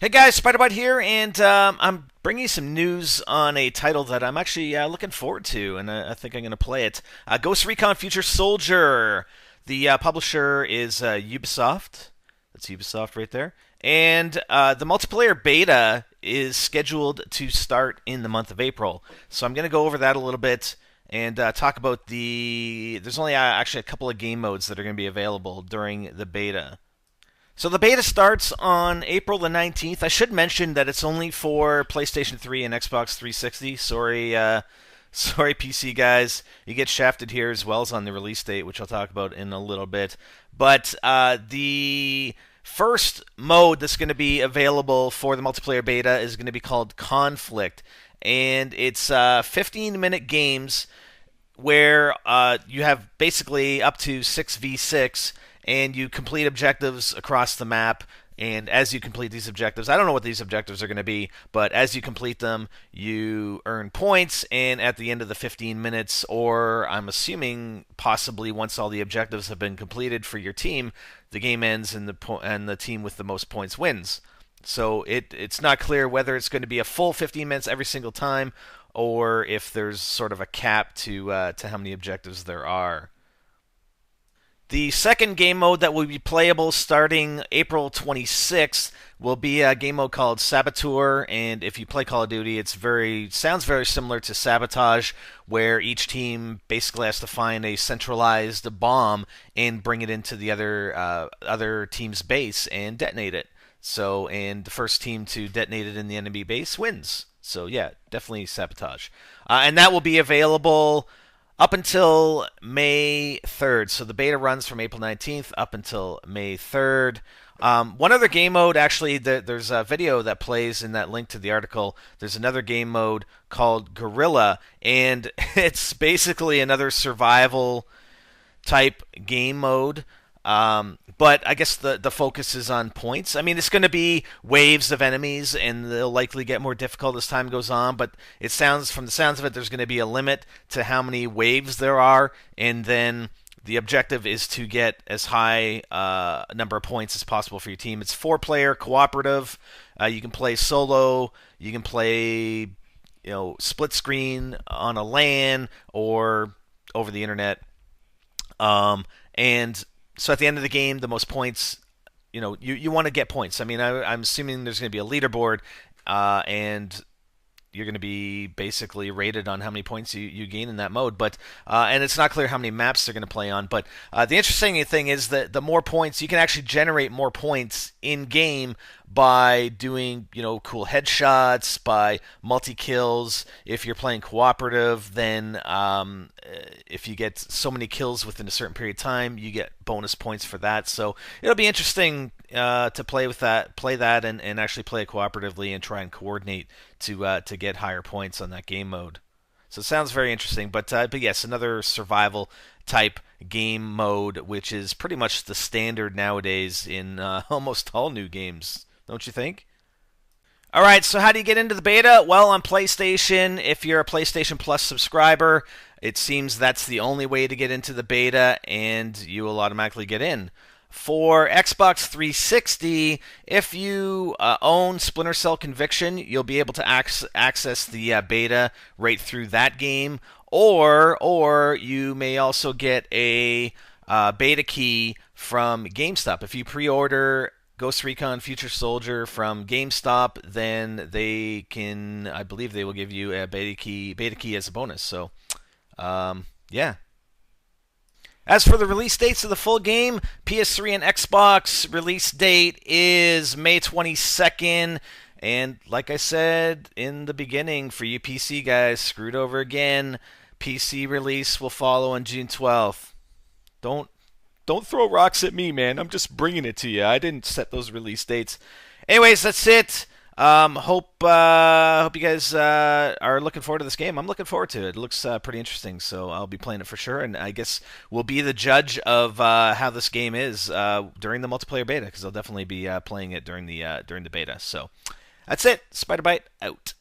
Hey guys, Spider-Bite here, and I'm bringing you some news on a title that I'm actually looking forward to, and I think I'm going to play it. Ghost Recon Future Soldier. The publisher is Ubisoft. That's Ubisoft right there. And the multiplayer beta is scheduled to start in the month of April. So I'm going to go over that a little bit and talk about the. There's only actually a couple of game modes that are going to be available during the beta. So the beta starts on April the 19th. I should mention that it's only for PlayStation 3 and Xbox 360. Sorry PC guys. You get shafted here as well as on the release date, which I'll talk about in a little bit. But the first mode that's going to be available for the multiplayer beta is going to be called Conflict. And it's 15-minute games where you have basically up to 6v6, and you complete objectives across the map. And as you complete these objectives, I don't know what these objectives are going to be, but as you complete them, you earn points. And at the end of the 15 minutes, or I'm assuming possibly once all the objectives have been completed for your team, the game ends and the team with the most points wins. So it's not clear whether it's going to be a full 15 minutes every single time, or if there's sort of a cap to how many objectives there are. The second game mode that will be playable starting April 26th will be a game mode called Saboteur, and if you play Call of Duty, sounds very similar to Sabotage, where each team basically has to find a centralized bomb and bring it into the other team's base and detonate it. And the first team to detonate it in the enemy base wins. So yeah, definitely Sabotage, and that will be available up until May 3rd. So the beta runs from April 19th up until May 3rd. One other game mode, actually, there's a video that plays in that link to the article. There's another game mode called Guerrilla, and it's basically another survival type game mode. But I guess the focus is on points. I mean, it's going to be waves of enemies, and they'll likely get more difficult as time goes on. But from the sounds of it, there's going to be a limit to how many waves there are, and then the objective is to get as high a number of points as possible for your team. It's 4-player cooperative. You can play solo. You can play, split screen on a LAN or over the internet. And so at the end of the game, the most points, you want to get points. I mean, I'm assuming there's going to be a leaderboard, and you're going to be basically rated on how many points you gain in that mode. But and it's not clear how many maps they're going to play on. But the interesting thing is that the more points, you can actually generate more points in game by doing cool headshots, by multi kills. If you're playing cooperative, then if you get so many kills within a certain period of time, you get bonus points for that. So it'll be interesting to play that, and actually play it cooperatively and try and coordinate to get higher points on that game mode. So it sounds very interesting, but yes, another survival type game mode, which is pretty much the standard nowadays in almost all new games, don't you think? All right, so how do you get into the beta? Well, on PlayStation, if you're a PlayStation Plus subscriber, it seems that's the only way to get into the beta, and you will automatically get in. For Xbox 360, if you own Splinter Cell Conviction, you'll be able to access the beta right through that game, or you may also get a beta key from GameStop. If you pre-order Ghost Recon Future Soldier from GameStop, then I believe they will give you a beta key as a bonus. So, yeah. As for the release dates of the full game, PS3 and Xbox release date is May 22nd. And like I said in the beginning, for you PC guys, screwed over again. PC release will follow on June 12th. Don't throw rocks at me, man. I'm just bringing it to you. I didn't set those release dates. Anyways, that's it. Hope you guys are looking forward to this game. I'm looking forward to it. It looks pretty interesting, so I'll be playing it for sure. And I guess we'll be the judge of how this game is during the multiplayer beta, because I'll definitely be playing it during the beta. So that's it. Spider Bite out.